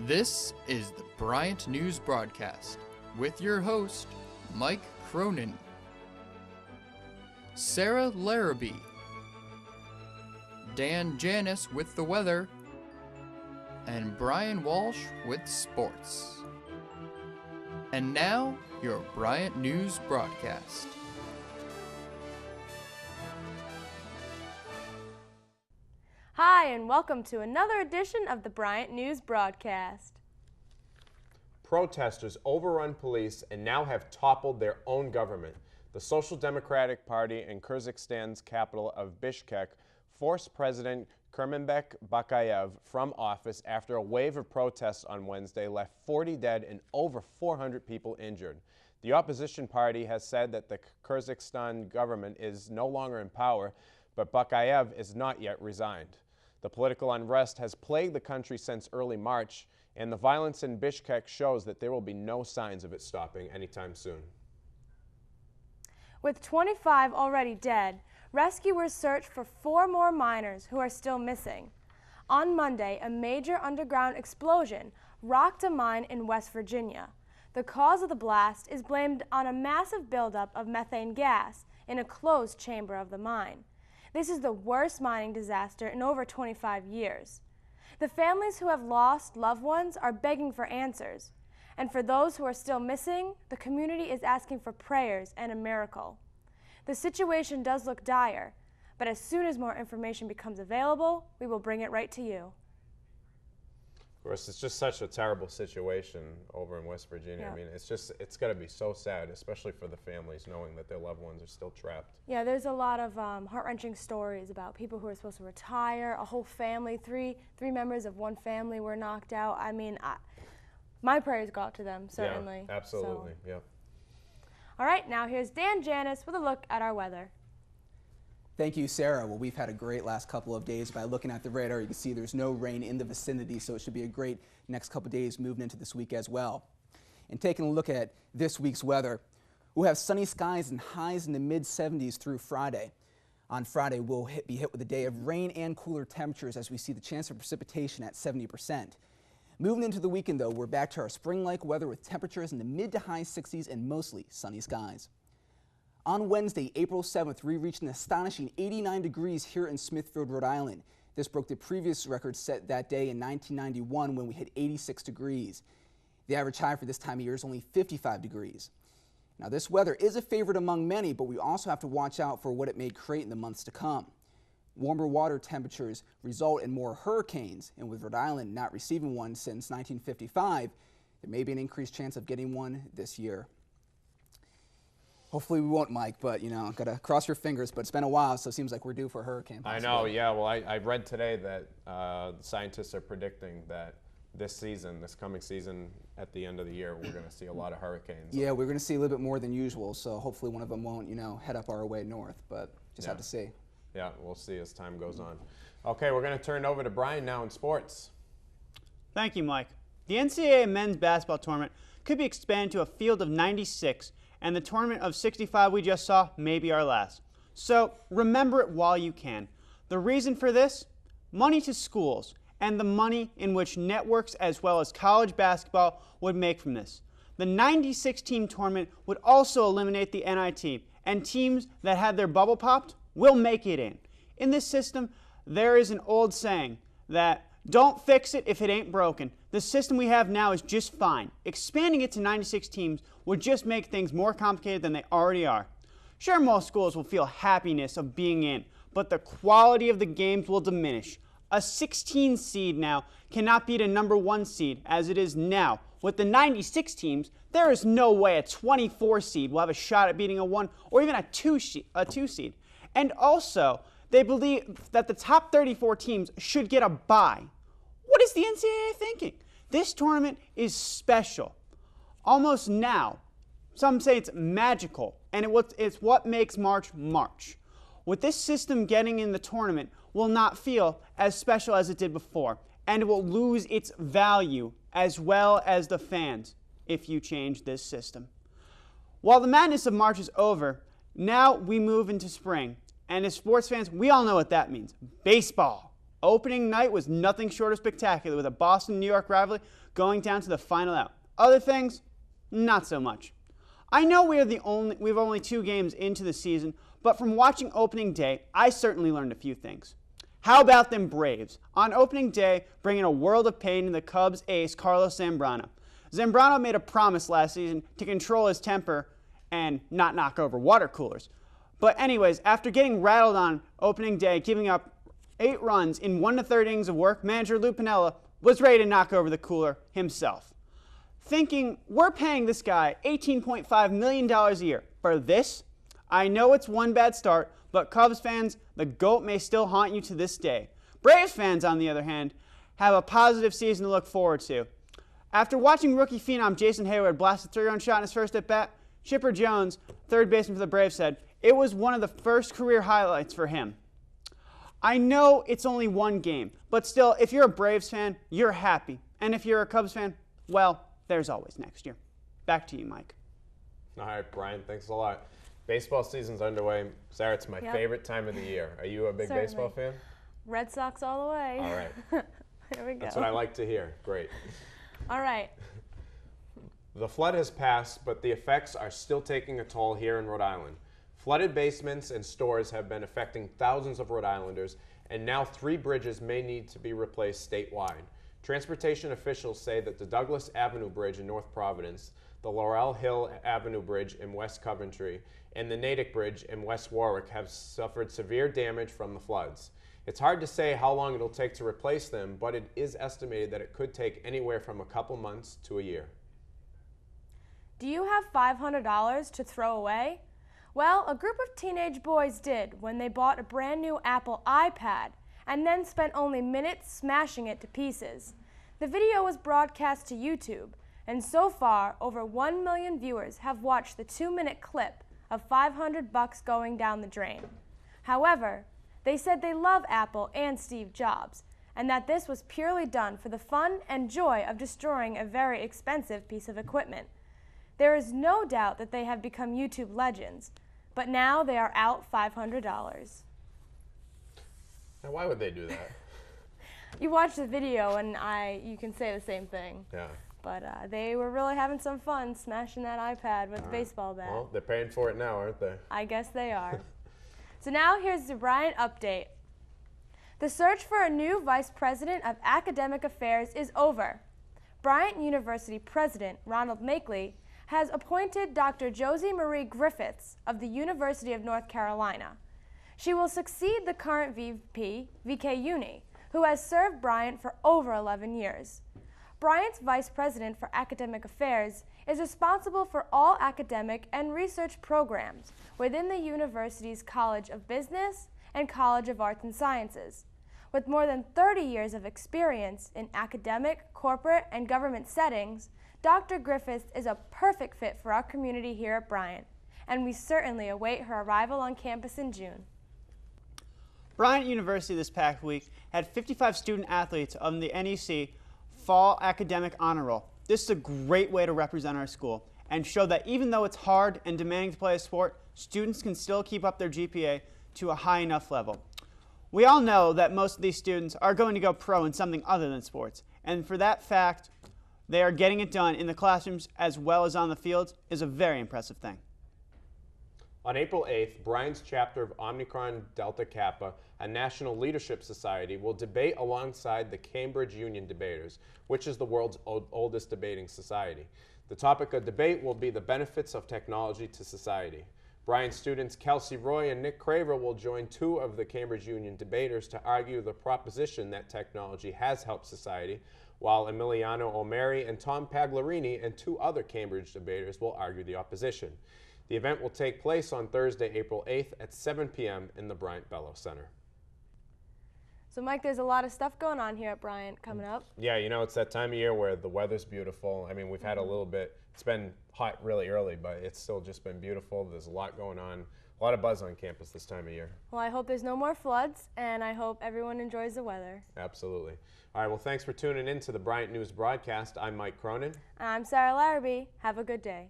This is the Bryant News Broadcast with your host, Mike Cronin, Sarah Larrabee, Dan Janis with the weather, and Brian Walsh with sports. And now, your Bryant News Broadcast. Hi, and welcome to another edition of the Bryant News Broadcast. Protesters overrun police and now have toppled their own government. The Social Democratic Party in Kyrgyzstan's capital of Bishkek forced President Kurmanbek Bakayev from office after a wave of protests on Wednesday left 40 dead and over 400 people injured. The opposition party has said that the Kyrgyzstan government is no longer in power, but Bakayev is not yet resigned. The political unrest has plagued the country since early March, and the violence in Bishkek shows that there will be no signs of it stopping anytime soon. With 25 already dead, rescuers search for 4 more miners who are still missing. On Monday, a major underground explosion rocked a mine in West Virginia. The cause of the blast is blamed on a massive buildup of methane gas in a closed chamber of the mine. This is the worst mining disaster in over 25 years. The families who have lost loved ones are begging for answers. And for those who are still missing, the community is asking for prayers and a miracle. The situation does look dire, but as soon as more information becomes available, we will bring it right to you. Of course, it's just such a terrible situation over in West Virginia. Yeah. I mean, it's got to be so sad, especially for the families, knowing that their loved ones are still trapped. Yeah, there's a lot of heart-wrenching stories about people who are supposed to retire. A whole family, three members of one family were knocked out. I mean, my prayers go out to them, certainly. Yeah, absolutely, So. yeah. All right, now here's Dan Janis with a look at our weather. Thank you, Sarah. Well, we've had a great last couple of days. By looking at the radar, you can see there's no rain in the vicinity, so it should be a great next couple of days moving into this week as well. And taking a look at this week's weather, we'll have sunny skies and highs in the mid-70s through Friday. On Friday, we'll be hit with a day of rain and cooler temperatures as we see the chance of precipitation at 70%. Moving into the weekend, though, we're back to our spring-like weather with temperatures in the mid to high 60s and mostly sunny skies. On Wednesday, April 7th, we reached an astonishing 89 degrees here in Smithfield, Rhode Island. This broke the previous record set that day in 1991 when we hit 86 degrees. The average high for this time of year is only 55 degrees. Now, this weather is a favorite among many, but we also have to watch out for what it may create in the months to come. Warmer water temperatures result in more hurricanes, and with Rhode Island not receiving one since 1955, there may be an increased chance of getting one this year. Hopefully we won't, Mike, but, you know, got to cross your fingers. But it's been a while, so it seems like we're due for a hurricane. I know, yeah. Well, I read today that scientists are predicting that this coming season, at the end of the year, we're going to see a lot of hurricanes. Yeah, we're going to see a little bit more than usual, so hopefully one of them won't, you know, head up our way north, but just have to see. Yeah, we'll see as time goes on. Okay, we're going to turn it over to Brian now in sports. Thank you, Mike. The NCAA men's basketball tournament could be expanded to a field of 96, and the tournament of 65 we just saw may be our last. So remember it while you can. The reason for this? Money to schools, and the money in which networks as well as college basketball would make from this. The 96-team tournament would also eliminate the NIT, and teams that had their bubble popped will make it in. In this system, there is an old saying that don't fix it if it ain't broken. The system we have now is just fine. Expanding it to 96 teams would just make things more complicated than they already are. Sure, most schools will feel happiness of being in, but the quality of the games will diminish. A 16 seed now cannot beat a number 1 seed as it is now. With the 96 teams, there is no way a 24 seed will have a shot at beating a 1 or even a 2 seed. And also, they believe that the top 34 teams should get a bye. What is the NCAA thinking? This tournament is special. Almost now, some say it's magical, and it's what makes March March. With this system, getting in the tournament will not feel as special as it did before, and it will lose its value as well as the fans if you change this system. While the madness of March is over, now we move into spring. And as sports fans, we all know what that means. Baseball. Opening night was nothing short of spectacular, with a Boston-New York rivalry going down to the final out. Other things, not so much. I know we've only 2 games into the season, but from watching opening day, I certainly learned a few things. How about them Braves? On opening day, bringing a world of pain to the Cubs ace Carlos Zambrano. Zambrano made a promise last season to control his temper and not knock over water coolers. But anyways, after getting rattled on opening day, giving up 8 runs in 1 1/3 innings of work, manager Lou Piniella was ready to knock over the cooler himself. Thinking, we're paying this guy $18.5 million a year for this? I know it's one bad start, but Cubs fans, the GOAT may still haunt you to this day. Braves fans, on the other hand, have a positive season to look forward to. After watching rookie phenom Jason Hayward blast a 3-run shot in his first at-bat, Chipper Jones, third baseman for the Braves, said it was one of the first career highlights for him. I know it's only 1 game, but still, if you're a Braves fan, you're happy. And if you're a Cubs fan, well, there's always next year. Back to you, Mike. All right, Brian, thanks a lot. Baseball season's underway. Sarah, it's my favorite time of the year. Are you a big baseball fan? Red Sox all the way. All right. Here we go. That's what I like to hear. Great. All right. The flood has passed, but the effects are still taking a toll here in Rhode Island. Flooded basements and stores have been affecting thousands of Rhode Islanders, and now 3 bridges may need to be replaced statewide. Transportation officials say that the Douglas Avenue Bridge in North Providence, the Laurel Hill Avenue Bridge in West Coventry, and the Natick Bridge in West Warwick have suffered severe damage from the floods. It's hard to say how long it'll take to replace them, but it is estimated that it could take anywhere from a couple months to a year. Do you have $500 to throw away? Well, a group of teenage boys did when they bought a brand new Apple iPad and then spent only minutes smashing it to pieces. The video was broadcast to YouTube, and so far, over 1 million viewers have watched the 2-minute clip of $500 going down the drain. However, they said they love Apple and Steve Jobs, and that this was purely done for the fun and joy of destroying a very expensive piece of equipment. There is no doubt that they have become YouTube legends, but now they are out $500. Now, why would they do that? You watch the video and you can say the same thing. Yeah. But they were really having some fun smashing that iPad with the baseball bat. Well, they're paying for it now, aren't they? I guess they are. So now here's the Bryant update. The search for a new Vice President of Academic Affairs is over. Bryant University President Ronald Makeley has appointed Dr. Josie Marie Griffiths of the University of North Carolina. She will succeed the current VP, VK Uni, who has served Bryant for over 11 years. Bryant's Vice President for Academic Affairs is responsible for all academic and research programs within the university's College of Business and College of Arts and Sciences. With more than 30 years of experience in academic, corporate, and government settings, Dr. Griffiths is a perfect fit for our community here at Bryant, and we certainly await her arrival on campus in June. Bryant University this past week had 55 student athletes on the NEC Fall Academic Honor Roll. This is a great way to represent our school and show that even though it's hard and demanding to play a sport, students can still keep up their GPA to a high enough level. We all know that most of these students are going to go pro in something other than sports, and for that fact, they are getting it done in the classrooms as well as on the fields is a very impressive thing. On April 8th, Bryant's chapter of Omicron Delta Kappa, a national leadership society, will debate alongside the Cambridge Union Debaters, which is the world's oldest debating society. The topic of debate will be the benefits of technology to society. Bryant students Kelsey Roy and Nick Craver will join 2 of the Cambridge Union Debaters to argue the proposition that technology has helped society, while Emiliano O'Mary and Tom Paglarini and 2 other Cambridge debaters will argue the opposition. The event will take place on Thursday, April 8th at 7 p.m. in the Bryant Bellow Center. So Mike, there's a lot of stuff going on here at Bryant coming up. Yeah, you know, it's that time of year where the weather's beautiful. I mean, we've had a little bit, it's been hot really early, but it's still just been beautiful. There's a lot going on, a lot of buzz on campus this time of year. Well, I hope there's no more floods, and I hope everyone enjoys the weather. Absolutely. All right, well, thanks for tuning in to the Bryant News broadcast. I'm Mike Cronin. And I'm Sarah Larrabee. Have a good day.